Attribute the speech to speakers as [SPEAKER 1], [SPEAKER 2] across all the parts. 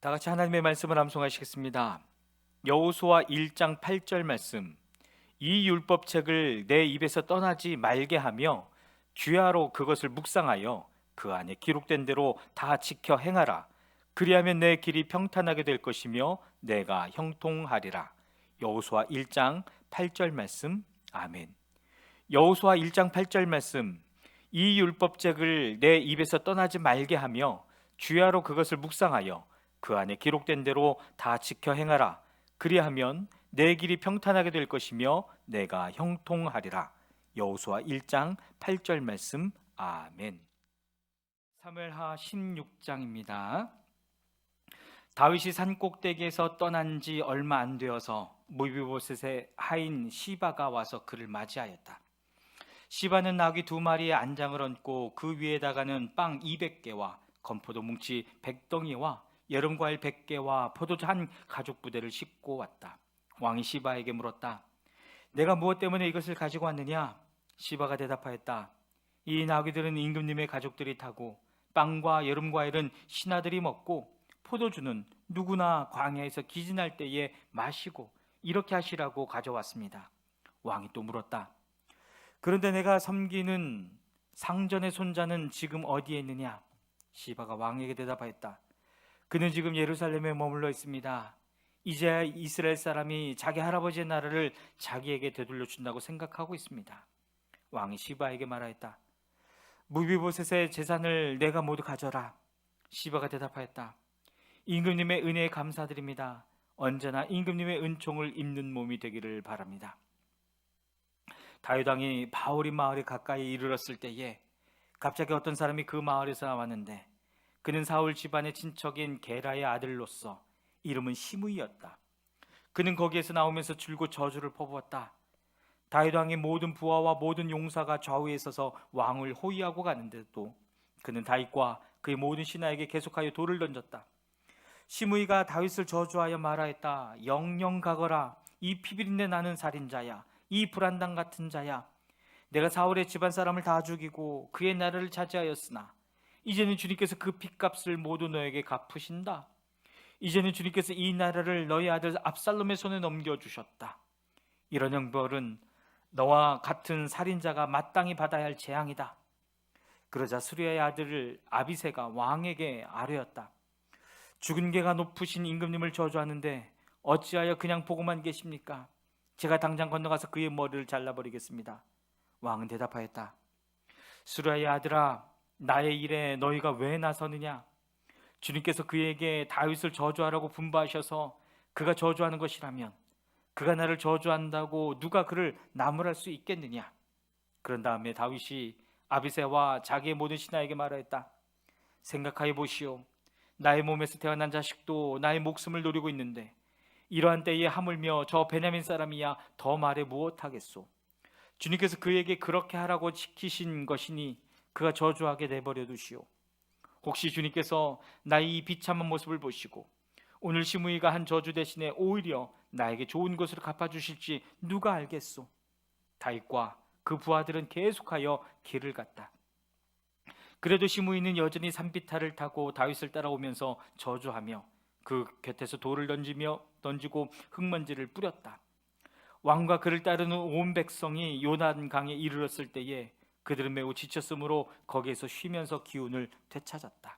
[SPEAKER 1] 다 같이 하나님의 말씀을 암송하시겠습니다. 여호수아 1장 8절 말씀. 이 율법책을 내 입에서 떠나지 말게 하며 주야로 그것을 묵상하여 그 안에 기록된 대로 다 지켜 행하라. 그리하면 내 길이 평탄하게 될 것이며 내가 형통하리라. 여호수아 1장 8절 말씀. 아멘. 여호수아 1장 8절 말씀. 이 율법책을 내 입에서 떠나지 말게 하며 주야로 그것을 묵상하여 그 안에 기록된 대로 다 지켜 행하라. 그리하면 내 길이 평탄하게 될 것이며 내가 형통하리라. 여호수아 1장 8절 말씀. 아멘. 사무엘하 16장입니다. 다윗이 산꼭대기에서 떠난 지 얼마 안 되어서 무비보셋의 하인 시바가 와서 그를 맞이하였다. 시바는 나귀 2마리의 안장을 얹고 그 위에다가는 빵 200개와 건포도 뭉치 100덩이와 여름과일 100개와 포도주 한 가죽 부대를 싣고 왔다. 왕이 시바에게 물었다. 내가 무엇 때문에 이것을 가지고 왔느냐? 시바가 대답하였다. 이 나귀들은 임금님의 가족들이 타고 빵과 여름과일은 신하들이 먹고 포도주는 누구나 광야에서 기진할 때에 마시고 이렇게 하시라고 가져왔습니다. 왕이 또 물었다. 그런데 내가 섬기는 상전의 손자는 지금 어디에 있느냐? 시바가 왕에게 대답하였다. 그는 지금 예루살렘에 머물러 있습니다. 이제야 이스라엘 사람이 자기 할아버지의 나라를 자기에게 되돌려 준다고 생각하고 있습니다. 왕이 시바에게 말하였다. 무비보셋의 재산을 내가 모두 가져라. 시바가 대답하였다. 임금님의 은혜에 감사드립니다. 언제나 임금님의 은총을 입는 몸이 되기를 바랍니다. 다윗 왕이 바오림 마을에 가까이 이르렀을 때에 갑자기 어떤 사람이 그 마을에서 나왔는데 그는 사울 집안의 친척인 게라의 아들로서 이름은 시므이였다. 그는 거기에서 나오면서 줄곧 저주를 퍼부었다. 다윗 왕의 모든 부하와 모든 용사가 좌우에 서서 왕을 호위하고 가는데도 그는 다윗과 그의 모든 신하에게 계속하여 돌을 던졌다. 시므이가 다윗을 저주하여 말하였다. 영영 가거라. 이 피비린내 나는 살인자야. 이 불안당 같은 자야. 내가 사울의 집안 사람을 다 죽이고 그의 나라를 차지하였으나 이제는 주님께서 그 핏값을 모두 너에게 갚으신다. 이제는 주님께서 이 나라를 너희 아들 압살롬의 손에 넘겨주셨다. 이런 형벌은 너와 같은 살인자가 마땅히 받아야 할 재앙이다. 그러자 수리아의 아들 아비새가 왕에게 아뢰었다. 죽은 개가 높으신 임금님을 저주하는데 어찌하여 그냥 보고만 계십니까? 제가 당장 건너가서 그의 머리를 잘라버리겠습니다. 왕은 대답하였다. 수리아의 아들아, 나의 일에 너희가 왜 나서느냐? 주님께서 그에게 다윗을 저주하라고 분부하셔서 그가 저주하는 것이라면 그가 나를 저주한다고 누가 그를 나무랄 수 있겠느냐? 그런 다음에 다윗이 아비새와 자기의 모든 신하에게 말하였다. 생각하여 보시오. 나의 몸에서 태어난 자식도 나의 목숨을 노리고 있는데 이러한 때에 하물며 저 베냐민 사람이야 더 말해 무엇하겠소? 주님께서 그에게 그렇게 하라고 시키신 것이니 그가 저주하게 내버려 두시오. 혹시 주님께서 나의 이 비참한 모습을 보시고 오늘 시므이가 한 저주 대신에 오히려 나에게 좋은 것으로 갚아주실지 누가 알겠소? 다윗과 그 부하들은 계속하여 길을 갔다. 그래도 시므이는 여전히 산비탈을 타고 다윗을 따라오면서 저주하며 그 곁에서 돌을 던지고 흙먼지를 뿌렸다. 왕과 그를 따르는 온 백성이 요단강에 이르렀을 때에 그들은 매우 지쳤으므로 거기에서 쉬면서 기운을 되찾았다.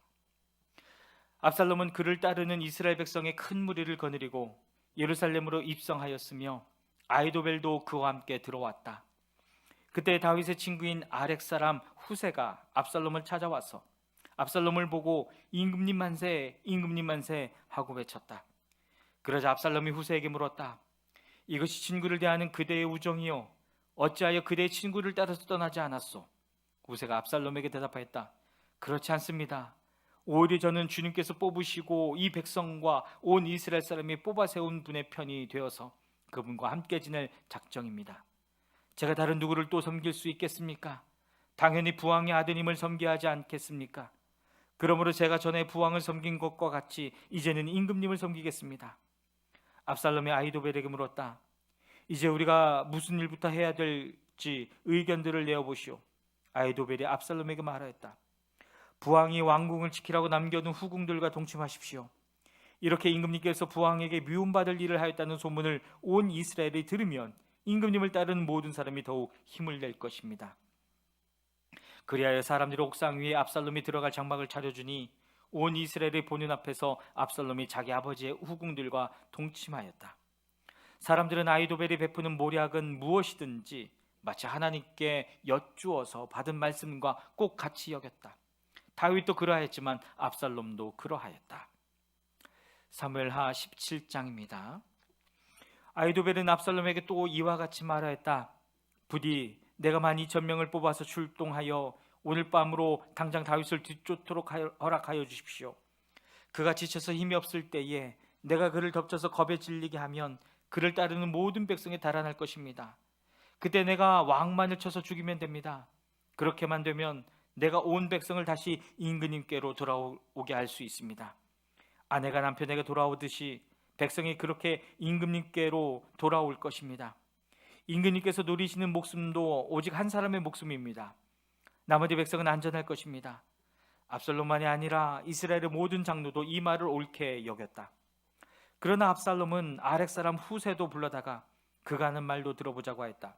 [SPEAKER 1] 압살롬은 그를 따르는 이스라엘 백성의 큰 무리를 거느리고 예루살렘으로 입성하였으며 아이도벨도 그와 함께 들어왔다. 그때 다윗의 친구인 아렉 사람 후세가 압살롬을 찾아와서 압살롬을 보고 임금님 만세, 임금님 만세 하고 외쳤다. 그러자 압살롬이 후세에게 물었다. 이것이 친구를 대하는 그대의 우정이요 어찌하여 그대의 친구를 따라서 떠나지 않았소? 후세가 압살롬에게 대답하였다. 그렇지 않습니다. 오히려 저는 주님께서 뽑으시고 이 백성과 온 이스라엘 사람이 뽑아 세운 분의 편이 되어서 그분과 함께 지낼 작정입니다. 제가 다른 누구를 또 섬길 수 있겠습니까? 당연히 부왕의 아드님을 섬겨야 하지 않겠습니까? 그러므로 제가 전에 부왕을 섬긴 것과 같이 이제는 임금님을 섬기겠습니다. 압살롬이 아히도벨에게 물었다. 이제 우리가 무슨 일부터 해야 될지 의견들을 내어보시오. 아히도벨이 압살롬에게 말하였다. 부왕이 왕궁을 지키라고 남겨둔 후궁들과 동침하십시오. 이렇게 임금님께서 부왕에게 미움받을 일을 하였다는 소문을 온 이스라엘이 들으면 임금님을 따르는 모든 사람이 더욱 힘을 낼 것입니다. 그리하여 사람들이 옥상 위에 압살롬이 들어갈 장막을 차려주니 온 이스라엘의 보는 앞에서 압살롬이 자기 아버지의 후궁들과 동침하였다. 사람들은 아히도벨이 베푸는 모략은 무엇이든지 마치 하나님께 여쭈어서 받은 말씀과 꼭 같이 여겼다. 다윗도 그러하였지만 압살롬도 그러하였다. 사무엘하 17장입니다. 아히도벨은 압살롬에게 또 이와 같이 말하였다. 부디 내가 12,000명을 뽑아서 출동하여 오늘 밤으로 당장 다윗을 뒤쫓도록 허락하여 주십시오. 그가 지쳐서 힘이 없을 때에 내가 그를 덮쳐서 겁에 질리게 하면 그를 따르는 모든 백성이 달아날 것입니다. 그때 내가 왕만을 쳐서 죽이면 됩니다. 그렇게만 되면 내가 온 백성을 다시 임금님께로 돌아오게 할 수 있습니다. 아내가 남편에게 돌아오듯이 백성이 그렇게 임금님께로 돌아올 것입니다. 임금님께서 노리시는 목숨도 오직 한 사람의 목숨입니다. 나머지 백성은 안전할 것입니다. 압살롬만이 아니라 이스라엘의 모든 장로도 이 말을 옳게 여겼다. 그러나 압살롬은 아렉 사람 후세도 불러다가 그가 하는 말도 들어보자고 했다.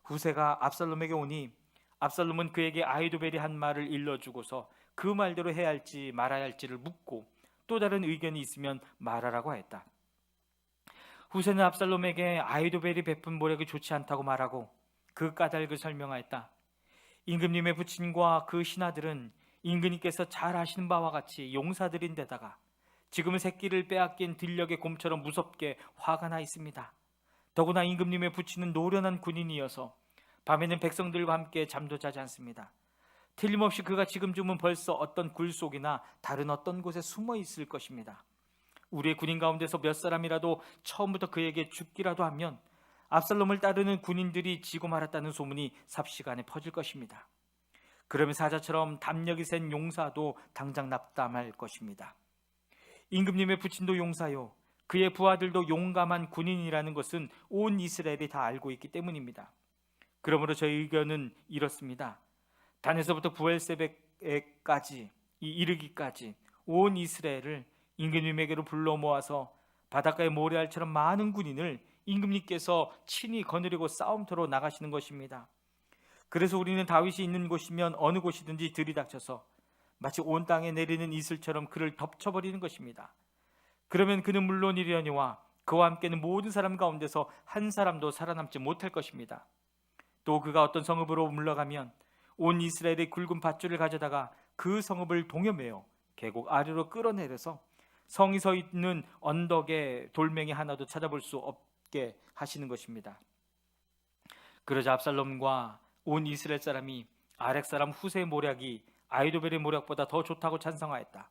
[SPEAKER 1] 후세가 압살롬에게 오니 압살롬은 그에게 아히도벨이 한 말을 일러주고서 그 말대로 해야 할지 말아야 할지를 묻고 또 다른 의견이 있으면 말하라고 했다. 후세는 압살롬에게 아히도벨이 베푼 모략이 좋지 않다고 말하고 그 까닭을 설명하였다. 임금님의 부친과 그 신하들은 임금님께서 잘 아시는 바와 같이 용사들인 데다가 지금은 새끼를 빼앗긴 들녘의 곰처럼 무섭게 화가 나 있습니다. 더구나 임금님의 부친은 노련한 군인이어서 밤에는 백성들과 함께 잠도 자지 않습니다. 틀림없이 그가 지금쯤은 벌써 어떤 굴 속이나 다른 어떤 곳에 숨어 있을 것입니다. 우리의 군인 가운데서 몇 사람이라도 처음부터 그에게 죽기라도 하면 압살롬을 따르는 군인들이 지고 말았다는 소문이 삽시간에 퍼질 것입니다. 그러면 사자처럼 담력이 센 용사도 당장 납담할 것입니다. 임금님의 부친도 용사요, 그의 부하들도 용감한 군인이라는 것은 온 이스라엘이 다 알고 있기 때문입니다. 그러므로 저희 의견은 이렇습니다. 단에서부터 부엘세백까지 이르기까지 온 이스라엘을 임금님에게로 불러 모아서 바닷가의 모래알처럼 많은 군인을 임금님께서 친히 거느리고 싸움터로 나가시는 것입니다. 그래서 우리는 다윗이 있는 곳이면 어느 곳이든지 들이닥쳐서 마치 온 땅에 내리는 이슬처럼 그를 덮쳐버리는 것입니다. 그러면 그는 물론이려니와 그와 함께는 모든 사람 가운데서 한 사람도 살아남지 못할 것입니다. 또 그가 어떤 성읍으로 물러가면 온 이스라엘의 굵은 밧줄을 가져다가 그 성읍을 동여매어 계곡 아래로 끌어내려서 성이 서 있는 언덕에 돌멩이 하나도 찾아볼 수 없게 하시는 것입니다. 그러자 압살롬과 온 이스라엘 사람이 아렉 사람 후세의 모략이 아히도벨의 모략보다 더 좋다고 찬성하였다.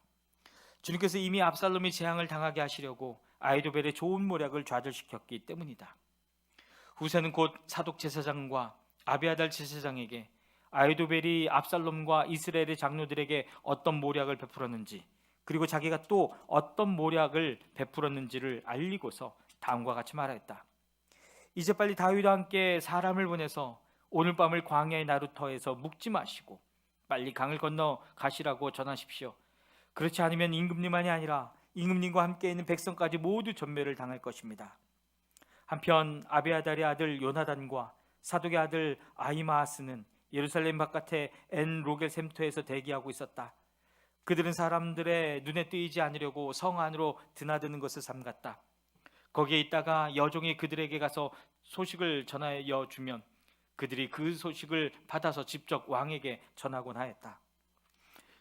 [SPEAKER 1] 주님께서 이미 압살롬이 재앙을 당하게 하시려고 아히도벨의 좋은 모략을 좌절시켰기 때문이다. 후세는 곧 사독 제사장과 아비아달 제사장에게 아히도벨이 압살롬과 이스라엘의 장로들에게 어떤 모략을 베풀었는지, 그리고 자기가 또 어떤 모략을 베풀었는지를 알리고서 다음과 같이 말하였다. 이제 빨리 다윗과 함께 사람을 보내서 오늘 밤을 광야의 나루터에서 묵지 마시고 빨리 강을 건너 가시라고 전하십시오. 그렇지 않으면 임금님만이 아니라 임금님과 함께 있는 백성까지 모두 전멸을 당할 것입니다. 한편 아비아달의 아들 요나단과 사독의 아들 아히마아스는 예루살렘 바깥에 엔 로겔 샘터에서 대기하고 있었다. 그들은 사람들의 눈에 띄지 않으려고 성 안으로 드나드는 것을 삼갔다. 거기에 있다가 여종이 그들에게 가서 소식을 전하여 주면 그들이 그 소식을 받아서 직접 왕에게 전하곤 하였다.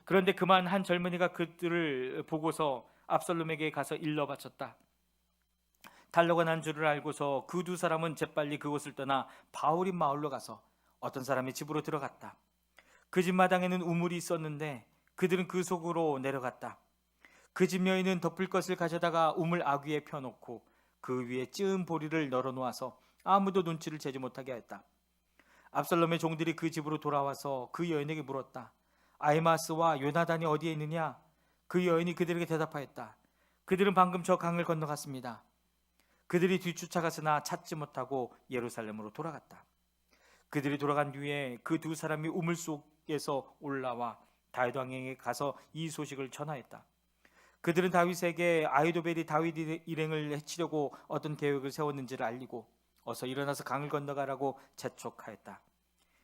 [SPEAKER 1] 그런데 그만 한 젊은이가 그들을 보고서 압살롬에게 가서 일러 바쳤다. 달러가 난 줄을 알고서 그 두 사람은 재빨리 그곳을 떠나 바울인 마을로 가서 어떤 사람의 집으로 들어갔다. 그 집 마당에는 우물이 있었는데 그들은 그 속으로 내려갔다. 그 집 여인은 덮을 것을 가져다가 우물 아귀에 펴놓고 그 위에 찌은 보리를 널어놓아서 아무도 눈치를 채지 못하게 했다. 압살롬의 종들이 그 집으로 돌아와서 그 여인에게 물었다. 아히마스와 요나단이 어디에 있느냐? 그 여인이 그들에게 대답하였다. 그들은 방금 저 강을 건너갔습니다. 그들이 뒤쫓아갔으나 찾지 못하고 예루살렘으로 돌아갔다. 그들이 돌아간 뒤에 그 두 사람이 우물 속에서 올라와 다윗 왕에게 가서 이 소식을 전하였다. 그들은 다윗에게 아히도벨이 다윗 일행을 해치려고 어떤 계획을 세웠는지를 알리고 어서 일어나서 강을 건너가라고 재촉하였다.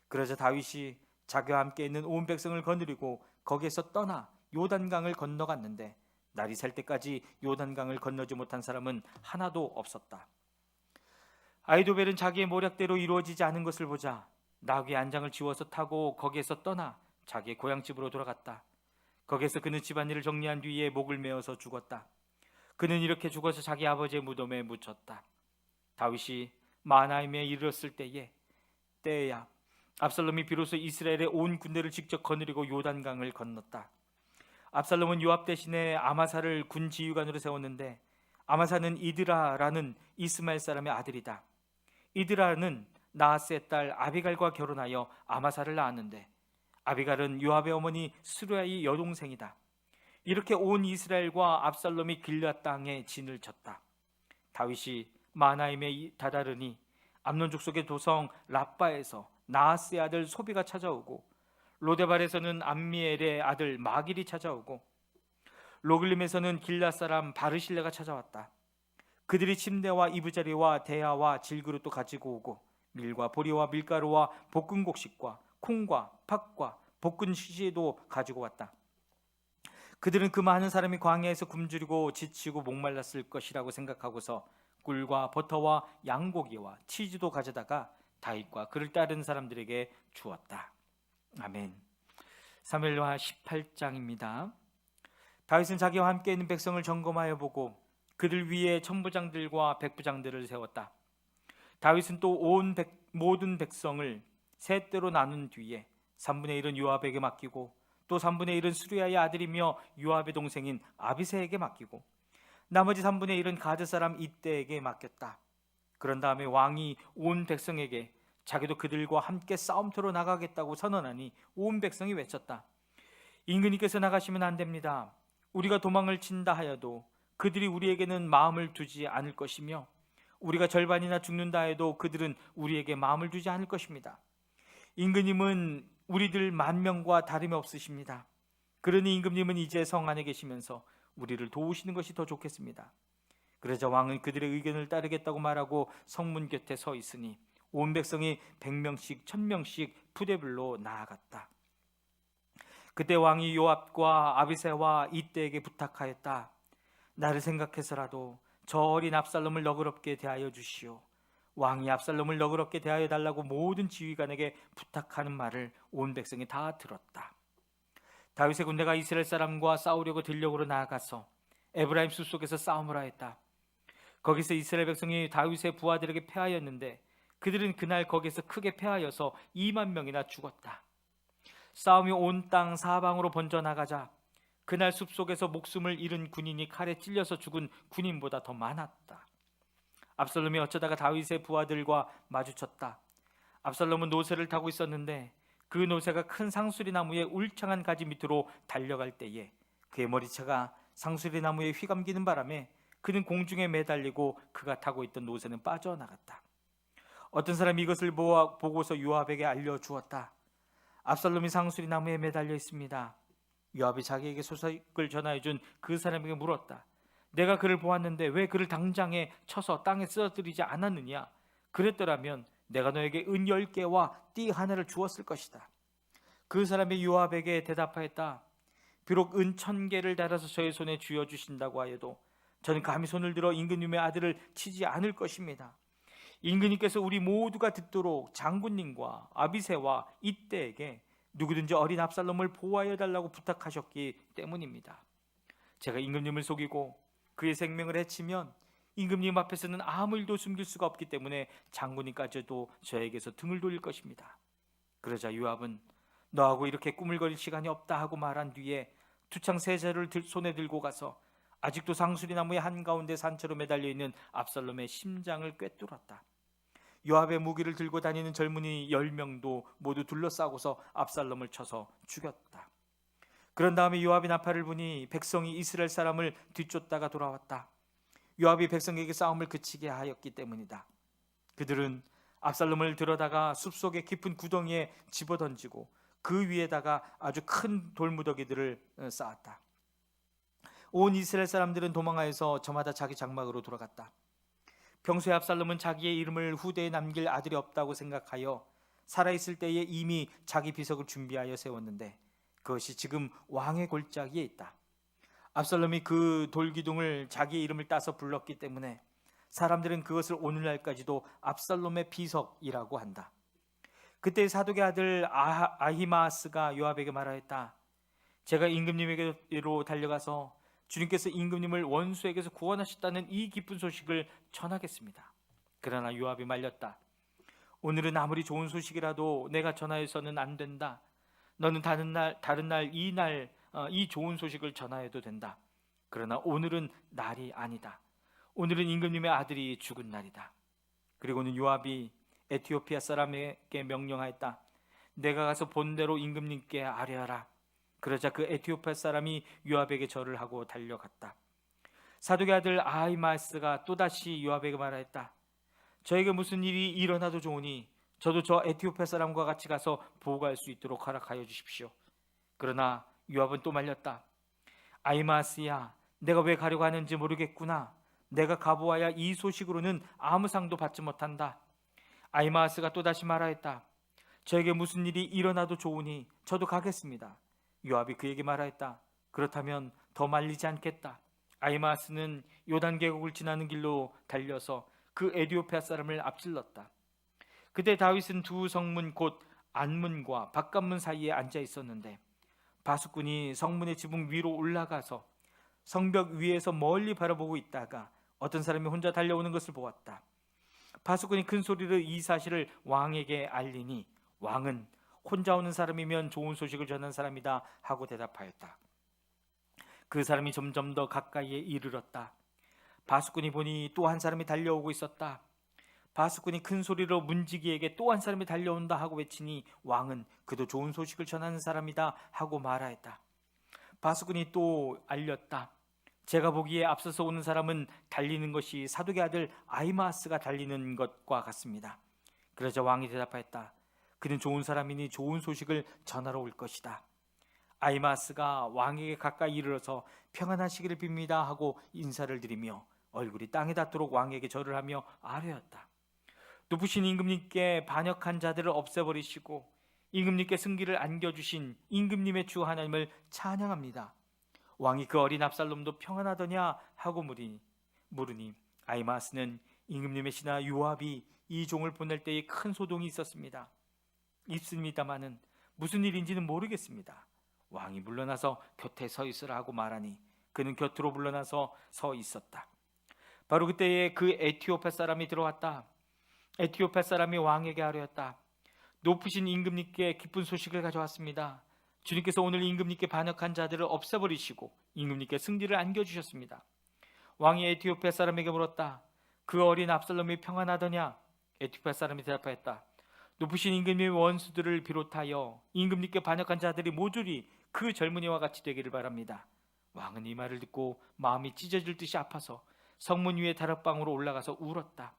[SPEAKER 1] 그러자 다윗이 자기와 함께 있는 온 백성을 거느리고 거기에서 떠나 요단강을 건너갔는데 날이 셀 때까지 요단강을 건너지 못한 사람은 하나도 없었다. 아히도벨은 자기의 모략대로 이루어지지 않은 것을 보자 나귀의 안장을 지워서 타고 거기에서 떠나 자기의 고향집으로 돌아갔다. 거기에서 그는 집안일을 정리한 뒤에 목을 메어서 죽었다. 그는 이렇게 죽어서 자기 아버지의 무덤에 묻혔다. 다윗이 마하나임에 이르렀을 때야 압살롬이 비로소 이스라엘의 온 군대를 직접 거느리고 요단강을 건넜다. 압살롬은 요압 대신에 아마사를 군 지휘관으로 세웠는데 아마사는 이드라라는 이스마엘 사람의 아들이다. 이드라는 나하스의 딸 아비갈과 결혼하여 아마사를 낳았는데 아비갈은 요압의 어머니 스루야의 여동생이다. 이렇게 온 이스라엘과 압살롬이 길앗 땅에 진을 쳤다. 다윗이 마하나임에 다다르니 암논 족속의 도성 라빠에서 나하스의 아들 소비가 찾아오고 로데발에서는 암미엘의 아들 마길이 찾아오고 로글림에서는 길앗 사람 바르실레가 찾아왔다. 그들이 침대와 이부자리와 대야와 질그릇도 가지고 오고 밀과 보리와 밀가루와 볶은 곡식과 콩과 팥과 볶은 시시도 가지고 왔다. 그들은 그 많은 사람이 광야에서 굶주리고 지치고 목말랐을 것이라고 생각하고서 꿀과 버터와 양고기와 치즈도 가져다가 다윗과 그를 따르는 사람들에게 주었다. 아멘. 사무엘하 18장입니다. 다윗은 자기와 함께 있는 백성을 점검하여 보고 그들 위에 천부장들과 백부장들을 세웠다. 다윗은 또 모든 백성을 세 대로 나눈 뒤에 3분의 1은 요압에게 맡기고 또 3분의 1은 수리야의 아들이며 요압의 동생인 아비새에게 맡기고 나머지 3분의 1은 가드 사람 이때에게 맡겼다. 그런 다음에 왕이 온 백성에게 자기도 그들과 함께 싸움터로 나가겠다고 선언하니 온 백성이 외쳤다. 임금님께서 나가시면 안 됩니다. 우리가 도망을 친다 하여도 그들이 우리에게는 마음을 두지 않을 것이며 우리가 절반이나 죽는다 해도 그들은 우리에게 마음을 두지 않을 것입니다. 임금님은 우리들 10,000명과 다름이 없으십니다. 그러니 임금님은 이제 성 안에 계시면서 우리를 도우시는 것이 더 좋겠습니다. 그러자 왕은 그들의 의견을 따르겠다고 말하고 성문 곁에 서 있으니 온 백성이 100명씩 1000명씩 부대별로 나아갔다. 그때 왕이 요압과 아비새와 이때에게 부탁하였다. 나를 생각해서라도 저 어린 압살롬을 너그럽게 대하여 주시오. 왕이 압살롬을 너그럽게 대하여 달라고 모든 지휘관에게 부탁하는 말을 온 백성이 다 들었다. 다윗의 군대가 이스라엘 사람과 싸우려고 들녘으로 나아가서 에브라임 숲속에서 싸움을 하였다. 거기서 이스라엘 백성이 다윗의 부하들에게 패하였는데 그들은 그날 거기서 크게 패하여서 20,000명이나 죽었다. 싸움이 온 땅 사방으로 번져나가자 그날 숲속에서 목숨을 잃은 군인이 칼에 찔려서 죽은 군인보다 더 많았다. 압살롬이 어쩌다가 다윗의 부하들과 마주쳤다. 압살롬은 노새를 타고 있었는데 그 노새가 큰 상수리 나무의 울창한 가지 밑으로 달려갈 때에 그의 머리채가 상수리 나무에 휘감기는 바람에 그는 공중에 매달리고 그가 타고 있던 노새는 빠져나갔다. 어떤 사람이 이것을 보고서 요압에게 알려주었다. 압살롬이 상수리 나무에 매달려 있습니다. 요압이 자기에게 소식을 전하여준 그 사람에게 물었다. 내가 그를 보았는데 왜 그를 당장에 쳐서 땅에 쓰러뜨리지 않았느냐? 그랬더라면 내가 너에게 은 10개와 띠 하나를 주었을 것이다. 그 사람이 요압에게 대답하였다. 비록 은 1,000개를 달아서 저의 손에 쥐어주신다고 하여도 저는 감히 손을 들어 임금님의 아들을 치지 않을 것입니다. 임금님께서 우리 모두가 듣도록 장군님과 아비새와 이때에게 누구든지 어린 압살롬을 보호하여 달라고 부탁하셨기 때문입니다. 제가 임금님을 속이고 그의 생명을 해치면 임금님 앞에서는 아무 일도 숨길 수가 없기 때문에 장군님까지도 저에게서 등을 돌릴 것입니다. 그러자 요압은 너하고 이렇게 꾸물거릴 시간이 없다 하고 말한 뒤에 두창 세 자루를 손에 들고 가서 아직도 상수리 나무의 한가운데 산채로 매달려 있는 압살롬의 심장을 꿰뚫었다. 요압의 무기를 들고 다니는 젊은이 10명도 모두 둘러싸고서 압살롬을 쳐서 죽였다. 그런 다음에 요압이 나팔을 부니 백성이 이스라엘 사람을 뒤쫓다가 돌아왔다. 요압이 백성에게 싸움을 그치게 하였기 때문이다. 그들은 압살롬을 들어다가 숲속의 깊은 구덩이에 집어던지고 그 위에다가 아주 큰 돌무더기들을 쌓았다. 온 이스라엘 사람들은 도망하여서 저마다 자기 장막으로 돌아갔다. 평소에 압살롬은 자기의 이름을 후대에 남길 아들이 없다고 생각하여 살아있을 때에 이미 자기 비석을 준비하여 세웠는데 그것이 지금 왕의 골짜기에 있다. 압살롬이 그 돌기둥을 자기의 이름을 따서 불렀기 때문에 사람들은 그것을 오늘날까지도 압살롬의 비석이라고 한다. 그때 사독의 아들 아히마아스가 요압에게 말하였다. 제가 임금님에게로 달려가서 주님께서 임금님을 원수에게서 구원하셨다는 이 기쁜 소식을 전하겠습니다. 그러나 요압이 말렸다. 오늘은 아무리 좋은 소식이라도 내가 전하여서는 안 된다. 너는 다른 날 이 좋은 소식을 전하여도 된다. 그러나 오늘은 날이 아니다. 오늘은 임금님의 아들이 죽은 날이다. 그리고는 요압이 에티오피아 사람에게 명령하였다. 내가 가서 본대로 임금님께 아뢰어라. 그러자 그 에티오피아 사람이 요압에게 절을 하고 달려갔다. 사독의 아들 아히마아스가 또다시 요압에게 말하였다. 저에게 무슨 일이 일어나도 좋으니 저도 저 에티오피아 사람과 같이 가서 보고할 수 있도록 허락하여 주십시오. 그러나 요압은 또 말렸다. 아히마아스야, 내가 왜 가려고 하는지 모르겠구나. 내가 가보아야 이 소식으로는 아무 상도 받지 못한다. 아히마아스가 또다시 말하였다. 저에게 무슨 일이 일어나도 좋으니 저도 가겠습니다. 요압이 그에게 말하였다. 그렇다면 더 말리지 않겠다. 아히마아스는 요단 계곡을 지나는 길로 달려서 그 에티오피아 사람을 앞질렀다. 그때 다윗은 두 성문 곧 안문과 바깥문 사이에 앉아 있었는데 바수꾼이 성문의 지붕 위로 올라가서 성벽 위에서 멀리 바라보고 있다가 어떤 사람이 혼자 달려오는 것을 보았다. 바수꾼이 큰 소리로 이 사실을 왕에게 알리니 왕은 혼자 오는 사람이면 좋은 소식을 전한 사람이다 하고 대답하였다. 그 사람이 점점 더 가까이에 이르렀다. 바수꾼이 보니 또 한 사람이 달려오고 있었다. 바수꾼이 큰 소리로 문지기에게 또 한 사람이 달려온다 하고 외치니 왕은 그도 좋은 소식을 전하는 사람이다 하고 말하였다. 바수꾼이 또 알렸다. 제가 보기에 앞서서 오는 사람은 달리는 것이 사독의 아들 아히마아스가 달리는 것과 같습니다. 그러자 왕이 대답하였다. 그는 좋은 사람이니 좋은 소식을 전하러 올 것이다. 아히마아스가 왕에게 가까이 이르러서 평안하시기를 빕니다 하고 인사를 드리며 얼굴이 땅에 닿도록 왕에게 절을 하며 아뢰었다. 높으신 임금님께 반역한 자들을 없애버리시고 임금님께 승기를 안겨주신 임금님의 주 하나님을 찬양합니다. 왕이 그 어린 압살롬도 평안하더냐 하고 물으니 아히마아스는 임금님의 신하 요압이 이 종을 보낼 때에 큰 소동이 있습니다마는 무슨 일인지는 모르겠습니다. 왕이 물러나서 곁에 서 있으라 하고 말하니 그는 곁으로 물러나서 서 있었다. 바로 그때에 그 에티오피아 사람이 들어왔다. 에티오피아 사람이 왕에게 아뢰었다. 높으신 임금님께 기쁜 소식을 가져왔습니다. 주님께서 오늘 임금님께 반역한 자들을 없애버리시고 임금님께 승리를 안겨주셨습니다. 왕이 에티오피아 사람에게 물었다. 그 어린 압살롬이 평안하더냐? 에티오피아 사람이 대답하였다. 높으신 임금님의 원수들을 비롯하여 임금님께 반역한 자들이 모조리 그 젊은이와 같이 되기를 바랍니다. 왕은 이 말을 듣고 마음이 찢어질 듯이 아파서 성문 위에 다락방으로 올라가서 울었다.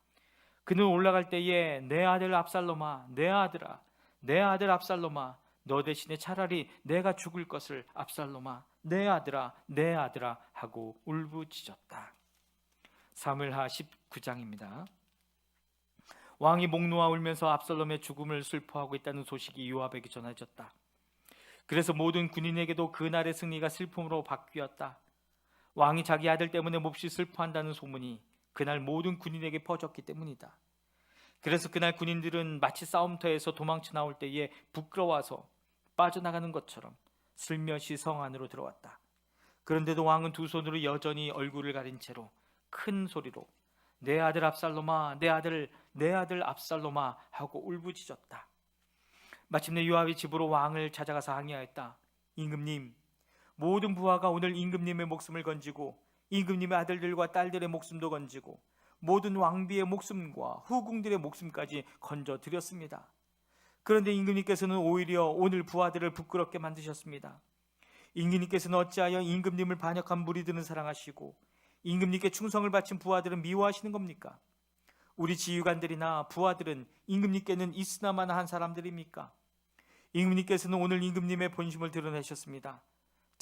[SPEAKER 1] 그는 올라갈 때에 내 아들 압살롬아, 내 아들아, 내 아들 압살롬아, 너 대신에 차라리 내가 죽을 것을 압살롬아, 내 아들아, 내 아들아 하고 울부짖었다. 사무엘하 19장입니다. 왕이 목 놓아 울면서 압살롬의 죽음을 슬퍼하고 있다는 소식이 요압에게 전해졌다. 그래서 모든 군인에게도 그날의 승리가 슬픔으로 바뀌었다. 왕이 자기 아들 때문에 몹시 슬퍼한다는 소문이 그날 모든 군인에게 퍼졌기 때문이다. 그래서 그날 군인들은 마치 싸움터에서 도망쳐 나올 때에 부끄러워서 빠져나가는 것처럼 슬며시 성 안으로 들어왔다. 그런데도 왕은 두 손으로 여전히 얼굴을 가린 채로 큰 소리로 내 아들 압살롬아, 내 아들 압살롬아 하고 울부짖었다. 마침내 요압이 집으로 왕을 찾아가서 항의하였다. 임금님, 모든 부하가 오늘 임금님의 목숨을 건지고 임금님의 아들들과 딸들의 목숨도 건지고 모든 왕비의 목숨과 후궁들의 목숨까지 건져드렸습니다. 그런데 임금님께서는 오히려 오늘 부하들을 부끄럽게 만드셨습니다. 임금님께서는 어찌하여 임금님을 반역한 무리들은 사랑하시고 임금님께 충성을 바친 부하들은 미워하시는 겁니까? 우리 지휘관들이나 부하들은 임금님께는 있으나마나 한 사람들입니까? 임금님께서는 오늘 임금님의 본심을 드러내셨습니다.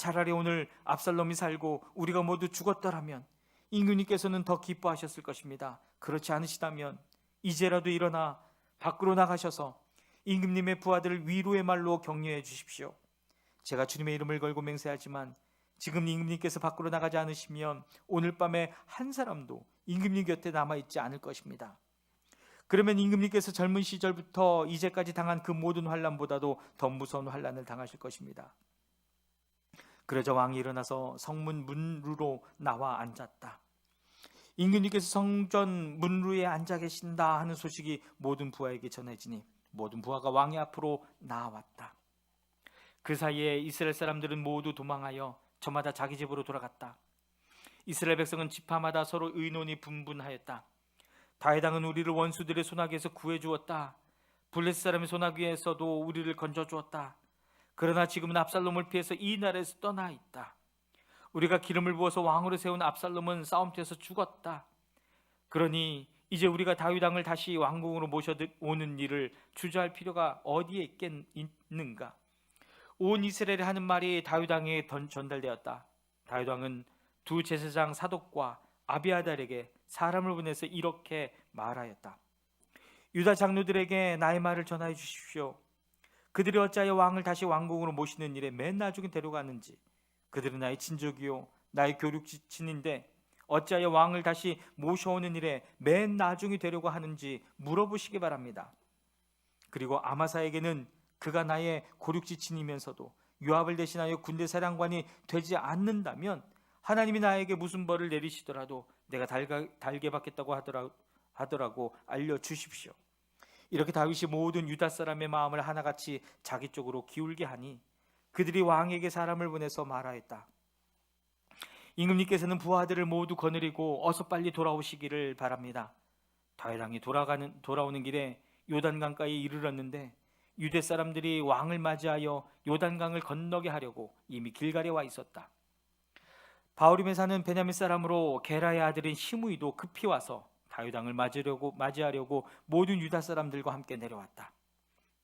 [SPEAKER 1] 차라리 오늘 압살롬이 살고 우리가 모두 죽었더라면 임금님께서는 더 기뻐하셨을 것입니다. 그렇지 않으시다면 이제라도 일어나 밖으로 나가셔서 임금님의 부하들을 위로의 말로 격려해 주십시오. 제가 주님의 이름을 걸고 맹세하지만 지금 임금님께서 밖으로 나가지 않으시면 오늘 밤에 한 사람도 임금님 곁에 남아있지 않을 것입니다. 그러면 임금님께서 젊은 시절부터 이제까지 당한 그 모든 환난보다도 더 무서운 환난을 당하실 것입니다. 그러자 왕이 일어나서 성문 문루로 나와 앉았다. 임금님께서 성전 문루에 앉아 계신다 하는 소식이 모든 부하에게 전해지니 모든 부하가 왕의 앞으로 나아왔다. 그 사이에 이스라엘 사람들은 모두 도망하여 저마다 자기 집으로 돌아갔다. 이스라엘 백성은 지파마다 서로 의논이 분분하였다. 다윗 왕은 우리를 원수들의 손아귀에서 구해주었다. 블레셋 사람의 손아귀에서도 우리를 건져주었다. 그러나 지금은 압살롬을 피해서 이 나라에서 떠나 있다. 우리가 기름을 부어서 왕으로 세운 압살롬은 싸움터에서 죽었다. 그러니 이제 우리가 다윗 왕을 다시 왕궁으로 모셔오는 일을 주저할 필요가 어디에 있겠는가? 온 이스라엘이 하는 말이 다윗 왕에게 전달되었다. 다윗 왕은 두 제사장 사독과 아비아달에게 사람을 보내서 이렇게 말하였다. 유다 장로들에게 나의 말을 전하여 주십시오. 그들이 어찌하여 왕을 다시 왕궁으로 모시는 일에 맨 나중에 데려가는지, 그들은 나의 친족이요 나의 교육지친인데 어찌하여 왕을 다시 모셔오는 일에 맨 나중에 되려고 하는지 물어보시기 바랍니다. 그리고 아마사에게는 그가 나의 고륙지친이면서도 요압을 대신하여 군대 사령관이 되지 않는다면 하나님이 나에게 무슨 벌을 내리시더라도 내가 달게 받겠다고 하더라고 알려주십시오. 이렇게 다윗이 모든 유다 사람의 마음을 하나같이 자기 쪽으로 기울게 하니 그들이 왕에게 사람을 보내서 말하였다. 임금님께서는 부하들을 모두 거느리고 어서 빨리 돌아오시기를 바랍니다. 다윗 왕이 돌아오는 길에 요단강가에 이르렀는데 유대 사람들이 왕을 맞이하여 요단강을 건너게 하려고 이미 길갈에 와 있었다. 바후림에 사는 베냐민 사람으로 게라의 아들인 시므이도 급히 와서 다윗 왕을 맞이하려고 모든 유다 사람들과 함께 내려왔다.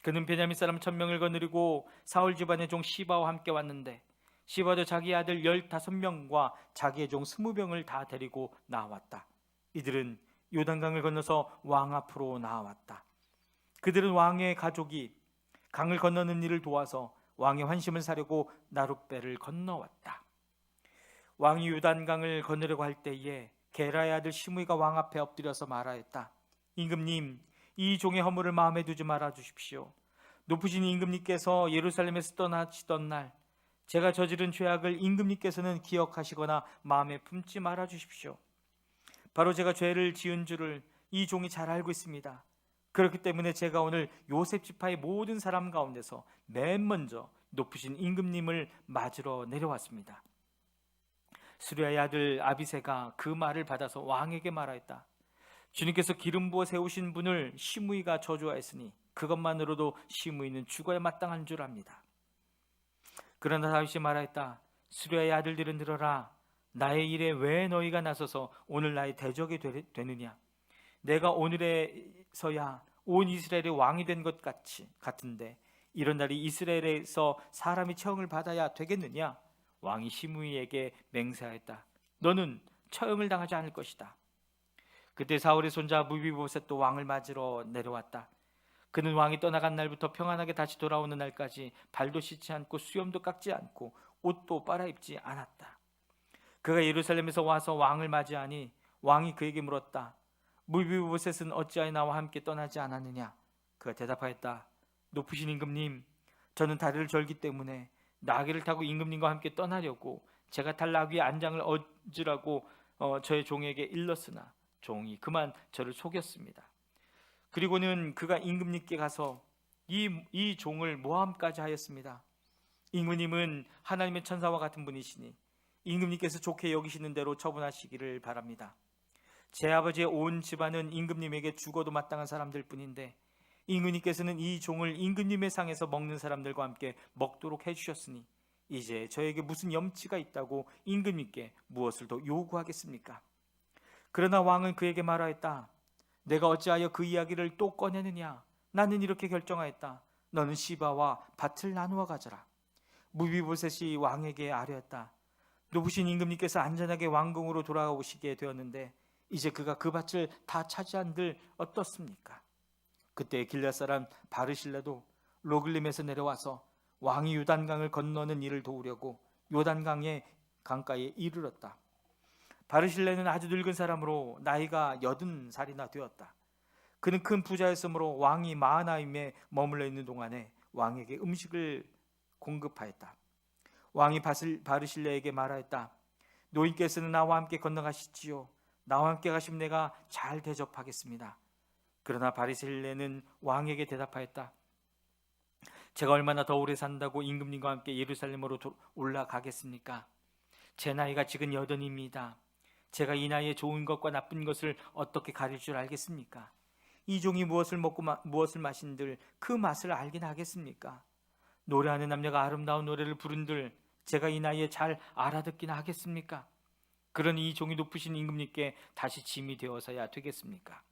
[SPEAKER 1] 그는 베냐민 사람 1000명을 거느리고 사울 집안의 종 시바와 함께 왔는데 시바도 자기 아들 15명과 자기의 종 20명을 다 데리고 나왔다. 이들은 요단강을 건너서 왕 앞으로 나왔다. 그들은 왕의 가족이 강을 건너는 일을 도와서 왕의 환심을 사려고 나룻배를 건너왔다. 왕이 요단강을 건너려고 할 때에 게라의 아들 시므이가 왕 앞에 엎드려서 말하였다. 임금님, 이 종의 허물을 마음에 두지 말아 주십시오. 높으신 임금님께서 예루살렘에서 떠나시던 날 제가 저지른 죄악을 임금님께서는 기억하시거나 마음에 품지 말아 주십시오. 바로 제가 죄를 지은 줄을 이 종이 잘 알고 있습니다. 그렇기 때문에 제가 오늘 요셉 지파의 모든 사람 가운데서 맨 먼저 높으신 임금님을 맞으러 내려왔습니다. 수리아의 아들 아비새가 그 말을 받아서 왕에게 말하였다. 주님께서 기름 부어 세우신 분을 시므이가 저주하였으니 그것만으로도 시므이는 죽어야 마땅한 줄 압니다. 그러나 다윗이 말하였다. 수리아의 아들들은 들어라. 나의 일에 왜 너희가 나서서 오늘 나의 대적이 되느냐? 내가 오늘에서야 온 이스라엘의 왕이 된 것 같은데 이런 날이 이스라엘에서 사람이 처형을 받아야 되겠느냐? 왕이 시므이에게 맹세하였다. 너는 처형을 당하지 않을 것이다. 그때 사울의 손자 무비보셋도 왕을 맞으러 내려왔다. 그는 왕이 떠나간 날부터 평안하게 다시 돌아오는 날까지 발도 씻지 않고 수염도 깎지 않고 옷도 빨아입지 않았다. 그가 예루살렘에서 와서 왕을 맞이하니 왕이 그에게 물었다. 무비보셋은 어찌하여 나와 함께 떠나지 않았느냐? 그가 대답하였다. 높으신 임금님, 저는 다리를 절기 때문에 나귀를 타고 임금님과 함께 떠나려고 제가 탈 나귀의 안장을 얻으라고 저의 종에게 일렀으나 종이 그만 저를 속였습니다. 그리고는 그가 임금님께 가서 이 종을 모함까지 하였습니다. 임금님은 하나님의 천사와 같은 분이시니 임금님께서 좋게 여기시는 대로 처분하시기를 바랍니다. 제 아버지의 온 집안은 임금님에게 죽어도 마땅한 사람들 뿐인데 임금님께서는 이 종을 임금님의 상에서 먹는 사람들과 함께 먹도록 해주셨으니 이제 저에게 무슨 염치가 있다고 임금님께 무엇을 더 요구하겠습니까? 그러나 왕은 그에게 말하였다. 내가 어찌하여 그 이야기를 또 꺼내느냐? 나는 이렇게 결정하였다. 너는 시바와 밭을 나누어 가져라. 무비보셋이 왕에게 아뢰었다. 높으신 임금님께서 안전하게 왕궁으로 돌아오시게 되었는데 이제 그가 그 밭을 다 차지한들 어떻습니까? 그때 길앗 사람 바르실레도 로글림에서 내려와서 왕이 요단강을 건너는 일을 도우려고 요단강의 강가에 이르렀다. 바르실레는 아주 늙은 사람으로 나이가 80살이나 되었다. 그는 큰 부자였으므로 왕이 마하나임에 머물러 있는 동안에 왕에게 음식을 공급하였다. 왕이 바르실레에게 말하였다. 노인께서는 나와 함께 건너가시지요. 나와 함께 가시면 내가 잘 대접하겠습니다. 그러나 바르실레는 왕에게 대답하였다. 제가 얼마나 더 오래 산다고 임금님과 함께 예루살렘으로 올라가겠습니까? 제 나이가 지금 80입니다. 제가 이 나이에 좋은 것과 나쁜 것을 어떻게 가릴 줄 알겠습니까? 이 종이 무엇을 먹고 무엇을 마신들 그 맛을 알긴 하겠습니까? 노래하는 남녀가 아름다운 노래를 부른들 제가 이 나이에 잘 알아듣기나 하겠습니까? 그러니 이 종이 높으신 임금님께 다시 짐이 되어서야 되겠습니까?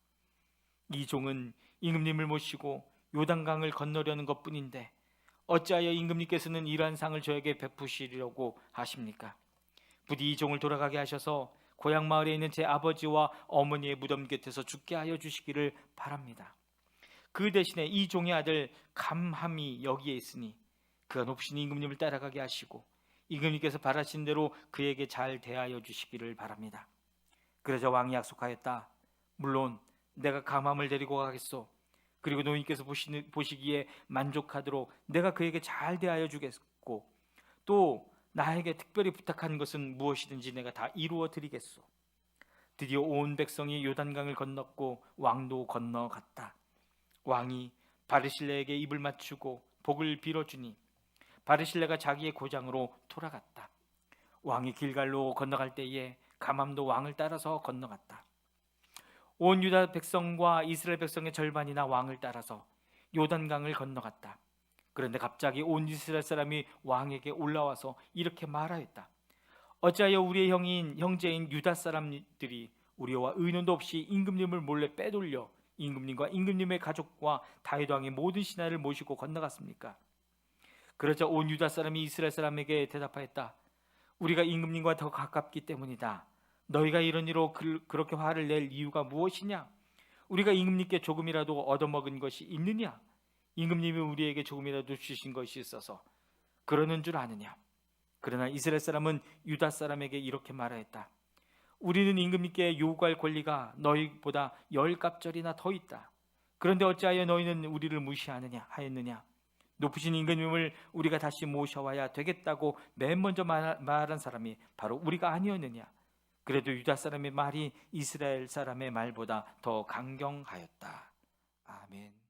[SPEAKER 1] 이 종은 임금님을 모시고 요단강을 건너려는 것뿐인데 어찌하여 임금님께서는 이러한 상을 저에게 베푸시려고 하십니까? 부디 이 종을 돌아가게 하셔서 고향 마을에 있는 제 아버지와 어머니의 무덤 곁에서 죽게 하여 주시기를 바랍니다. 그 대신에 이 종의 아들 감함이 여기에 있으니 그가 높으신 임금님을 따라가게 하시고 임금님께서 바라신 대로 그에게 잘 대하여 주시기를 바랍니다. 그러자 왕이 약속하였다. 물론 내가 감함을 데리고 가겠소. 그리고 노인께서 보시기에 만족하도록 내가 그에게 잘 대하여 주겠고 또 나에게 특별히 부탁한 것은 무엇이든지 내가 다 이루어 드리겠소. 드디어 온 백성이 요단강을 건넜고 왕도 건너갔다. 왕이 바르실레에게 입을 맞추고 복을 빌어주니 바르실레가 자기의 고장으로 돌아갔다. 왕이 길갈로 건너갈 때에 감함도 왕을 따라서 건너갔다. 온 유다 백성과 이스라엘 백성의 절반이나 왕을 따라서 요단강을 건너갔다. 그런데 갑자기 온 이스라엘 사람이 왕에게 올라와서 이렇게 말하였다. 어찌하여 우리의 형제인 유다 사람들이 우리와 의논도 없이 임금님을 몰래 빼돌려 임금님과 임금님의 가족과 다윗 왕의 모든 신하를 모시고 건너갔습니까? 그러자 온 유다 사람이 이스라엘 사람에게 대답하였다. 우리가 임금님과 더 가깝기 때문이다. 너희가 이런 일로 그렇게 화를 낼 이유가 무엇이냐? 우리가 임금님께 조금이라도 얻어먹은 것이 있느냐? 임금님이 우리에게 조금이라도 주신 것이 있어서 그러는 줄 아느냐? 그러나 이스라엘 사람은 유다 사람에게 이렇게 말하였다. 우리는 임금님께 요구할 권리가 너희보다 10갑절이나 더 있다. 그런데 어찌하여 너희는 우리를 무시하였느냐? 높으신 임금님을 우리가 다시 모셔와야 되겠다고 맨 먼저 말한 사람이 바로 우리가 아니었느냐? 그래도 유다 사람의 말이 이스라엘 사람의 말보다 더 강경하였다. 아멘.